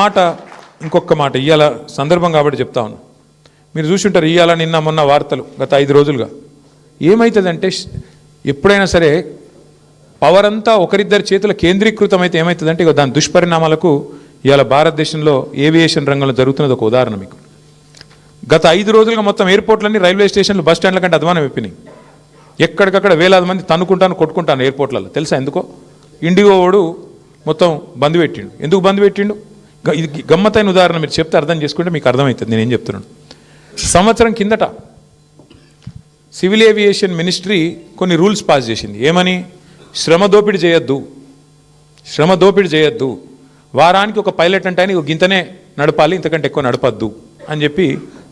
మాట ఇంకొక మాట ఇవాళ సందర్భం కాబట్టి చెప్తా ఉన్నా. మీరు చూసుంటారు ఇవాళ నిన్న మొన్న వార్తలు గత 5 రోజులుగా ఏమవుతుందంటే ఎప్పుడైనా సరే పవర్ అంతా ఒకరిద్దరి చేతుల కేంద్రీకృతం అయితే ఏమవుతుందంటే ఇక దాని దుష్పరిణామాలకు ఇవాళ భారతదేశంలో ఏవియేషన్ రంగంలో జరుగుతున్నది ఒక ఉదాహరణ. మీకు గత 5 రోజులుగా మొత్తం ఎయిర్పోర్ట్లన్నీ రైల్వే స్టేషన్లు బస్ స్టాండ్ల కంటే అధ్వానం అయిపోయినాయి. ఎక్కడికక్కడ వేలాది మంది తన్నుకుంటాను కొట్టుకుంటాను ఎయిర్పోర్ట్లలో. తెలుసా ఎందుకో? ఇండిగో వాడు మొత్తం బంద్ పెట్టిండు. ఎందుకు బంద్ పెట్టిండు? ఇది గమ్మతైన ఉదాహరణ. మీరు చెప్తే అర్థం చేసుకుంటే మీకు అర్థమవుతుంది నేనేం చెప్తున్నాను. సంవత్సరం కిందట సివిల్ ఏవియేషన్ మినిస్ట్రీ కొన్ని రూల్స్ పాస్ చేసింది. ఏమని? శ్రమ దోపిడీ చేయొద్దు, వారానికి ఒక పైలట్ అంటే ఆయన గింతనే నడపాలి, ఇంతకంటే ఎక్కువ నడపద్దు అని చెప్పి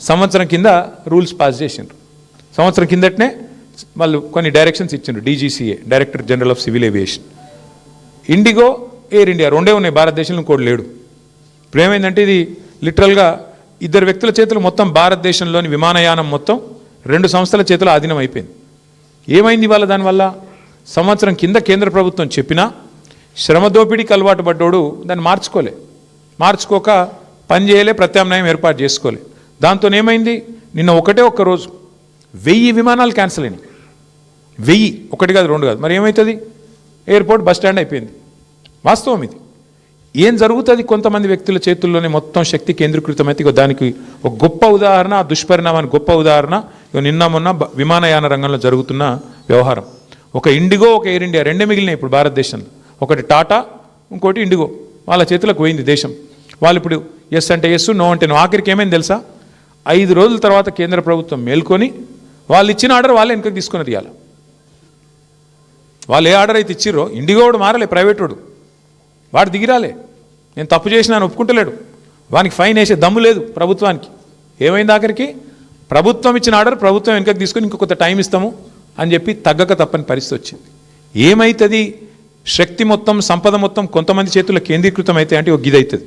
సంవత్సరం కింద రూల్స్ పాస్ చేసిండ్రు. సంవత్సరం కిందటనే వాళ్ళు కొన్ని డైరెక్షన్స్ ఇచ్చిండ్రు. DGCA, director general of civil aviation. IndiGo, air India రెండే ఉన్నాయి భారతదేశంలో, ఇంకోటి లేడు. ఇప్పుడు ఏమైందంటే ఇది లిటరల్గా 2 వ్యక్తుల చేతులు మొత్తం భారతదేశంలోని విమానయానం మొత్తం 2 సంస్థల చేతులు ఆధీనం అయిపోయింది. ఏమైంది ఇవాళ? దానివల్ల సంవత్సరం కింద కేంద్ర ప్రభుత్వం చెప్పినా శ్రమ దోపిడీకి అలవాటు పడ్డోడు దాన్ని మార్చుకోక పని చేయలే, ప్రత్యామ్నాయం ఏర్పాటు చేసుకోలే. దాంతో ఏమైంది? నిన్న ఒక్క రోజు 1000 విమానాలు క్యాన్సిల్ అయినాయి. 1000, 1 కాదు 2 కాదు. మరి ఏమవుతుంది? ఎయిర్పోర్ట్ బస్ స్టాండ్ అయిపోయింది. వాస్తవం ఇది. ఏం జరుగుతుంది? కొంతమంది వ్యక్తుల చేతుల్లోనే మొత్తం శక్తి కేంద్రీకృతమైతే దానికి ఒక గొప్ప ఉదాహరణ, ఆ దుష్పరిణామానికి గొప్ప ఉదాహరణ నిన్న మొన్న విమానయాన రంగంలో జరుగుతున్న వ్యవహారం. ఒక ఇండిగో, ఒక ఎయిర్ ఇండియా రెండే మిగిలినాయి ఇప్పుడు భారతదేశంలో. ఒకటి టాటా, ఇంకోటి ఇండిగో. వాళ్ళ చేతులకు పోయింది దేశం. వాళ్ళు ఇప్పుడు ఎస్ అంటే ఎస్, నో అంటే నో. ఆఖరికి ఏమైంది తెలుసా? 5 రోజుల తర్వాత కేంద్ర ప్రభుత్వం మేల్కొని వాళ్ళు ఇచ్చిన ఆర్డర్ వాళ్ళే వెనక్కి తీసుకుని తీయాలి. వాళ్ళు ఏ ఆర్డర్ అయితే ఇచ్చిర్రో, ఇండిగో వాడు మారలే, ప్రైవేట్ వాడు దిగిరాలే. నేను తప్పు చేసినా అని ఒప్పుకుంటలేడు. వానికి ఫైన్ వేసే దమ్ము లేదు ప్రభుత్వానికి. ఏమైంది ఆఖరికి? ప్రభుత్వం ఇచ్చిన ఆర్డర్ ప్రభుత్వం వెనకకి తీసుకొని ఇంకొక టైం ఇస్తాము అని చెప్పి తగ్గక తప్పని పరిస్థితి వచ్చింది. ఏమవుతుంది? శక్తి మొత్తం, సంపద మొత్తం కొంతమంది చేతుల్లో కేంద్రీకృతం అయితే అంటే ఒక గిదవుతుంది.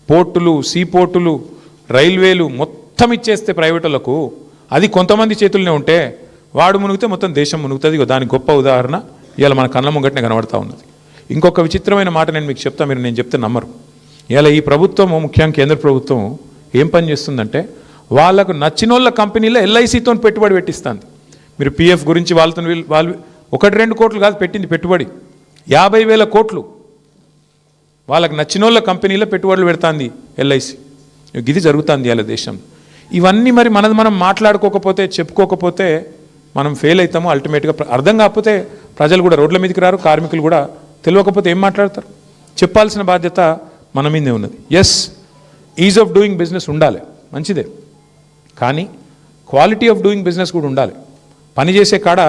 పోర్టులు, సీపోర్టులు, రైల్వేలు మొత్తం ఇచ్చేస్తే ప్రైవేటులకు, అది కొంతమంది చేతుల్లోనే ఉంటే వాడు మునిగితే మొత్తం దేశం మునుగుతుంది. దానికి గొప్ప ఉదాహరణ ఇవాళ మన కళ్ళ ముంగటనే కనబడతా ఉన్నది. ఇంకొక విచిత్రమైన మాట నేను మీకు చెప్తా, నేను చెప్తే నమ్మరు. ఇలా ఈ ప్రభుత్వము, ముఖ్యంగా కేంద్ర ప్రభుత్వం ఏం పని చేస్తుందంటే వాళ్ళకు నచ్చిన వాళ్ళ కంపెనీలో LICతో పెట్టుబడి పెట్టిస్తుంది. మీరు PF గురించి వాళ్ళు 1-2 కోట్లు కాదు పెట్టింది పెట్టుబడి, 50,000 కోట్లు వాళ్ళకు నచ్చిన వాళ్ళ కంపెనీలో పెట్టుబడులు పెడుతుంది LIC. ఇది జరుగుతుంది ఇలా దేశం. ఇవన్నీ మరి మనం మాట్లాడుకోకపోతే, చెప్పుకోకపోతే మనం ఫెయిల్ అవుతాము. అల్టిమేట్గా అర్థం కాకపోతే ప్రజలు కూడా రోడ్ల మీదకి రారు, కార్మికులు కూడా తెలియకపోతే ఏం మాట్లాడతారు? చెప్పాల్సిన బాధ్యత మన మీదే ఉన్నది. Yes, ease of doing business ఉండాలి, మంచిదే. కానీ క్వాలిటీ ఆఫ్ డూయింగ్ బిజినెస్ కూడా ఉండాలి. పని చేసే కాడ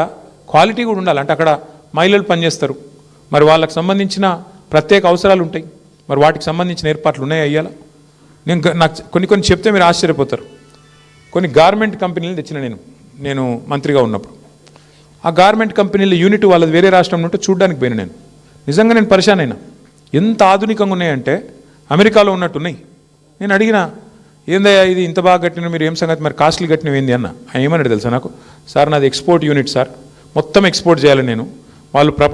క్వాలిటీ కూడా ఉండాలి. అంటే అక్కడ మహిళలు పనిచేస్తారు, మరి వాళ్ళకి సంబంధించిన ప్రత్యేక అవసరాలు ఉంటాయి. మరి వాటికి సంబంధించిన ఏర్పాట్లు ఉన్నాయా? అయ్యాల నాకు కొన్ని చెప్తే మీరు ఆశ్చర్యపోతారు. కొన్ని గార్మెంట్ కంపెనీలు తెచ్చిన నేను మంత్రిగా ఉన్నప్పుడు. ఆ గార్మెంట్ కంపెనీల యూనిట్ వాళ్ళది వేరే రాష్ట్రం ఉంటే చూడడానికి పోయిన నేను. నిజంగా నేను పరిశాన్ అయినా. ఎంత ఆధునికంగా ఉన్నాయంటే అమెరికాలో ఉన్నట్టున్నాయి. నేను అడిగిన, ఏందయ్యా ఇది ఇంత బాగా కట్టిన, మీరు ఏం సంగతి, మరి కాస్ట్లీ కట్టినవి ఏంది అన్న. ఆయన ఏమన్నాడు తెలుసా నాకు? సార్ నాది ఎక్స్పోర్ట్ యూనిట్ సార్, మొత్తం ఎక్స్పోర్ట్ చేయాలి నేను. వాళ్ళు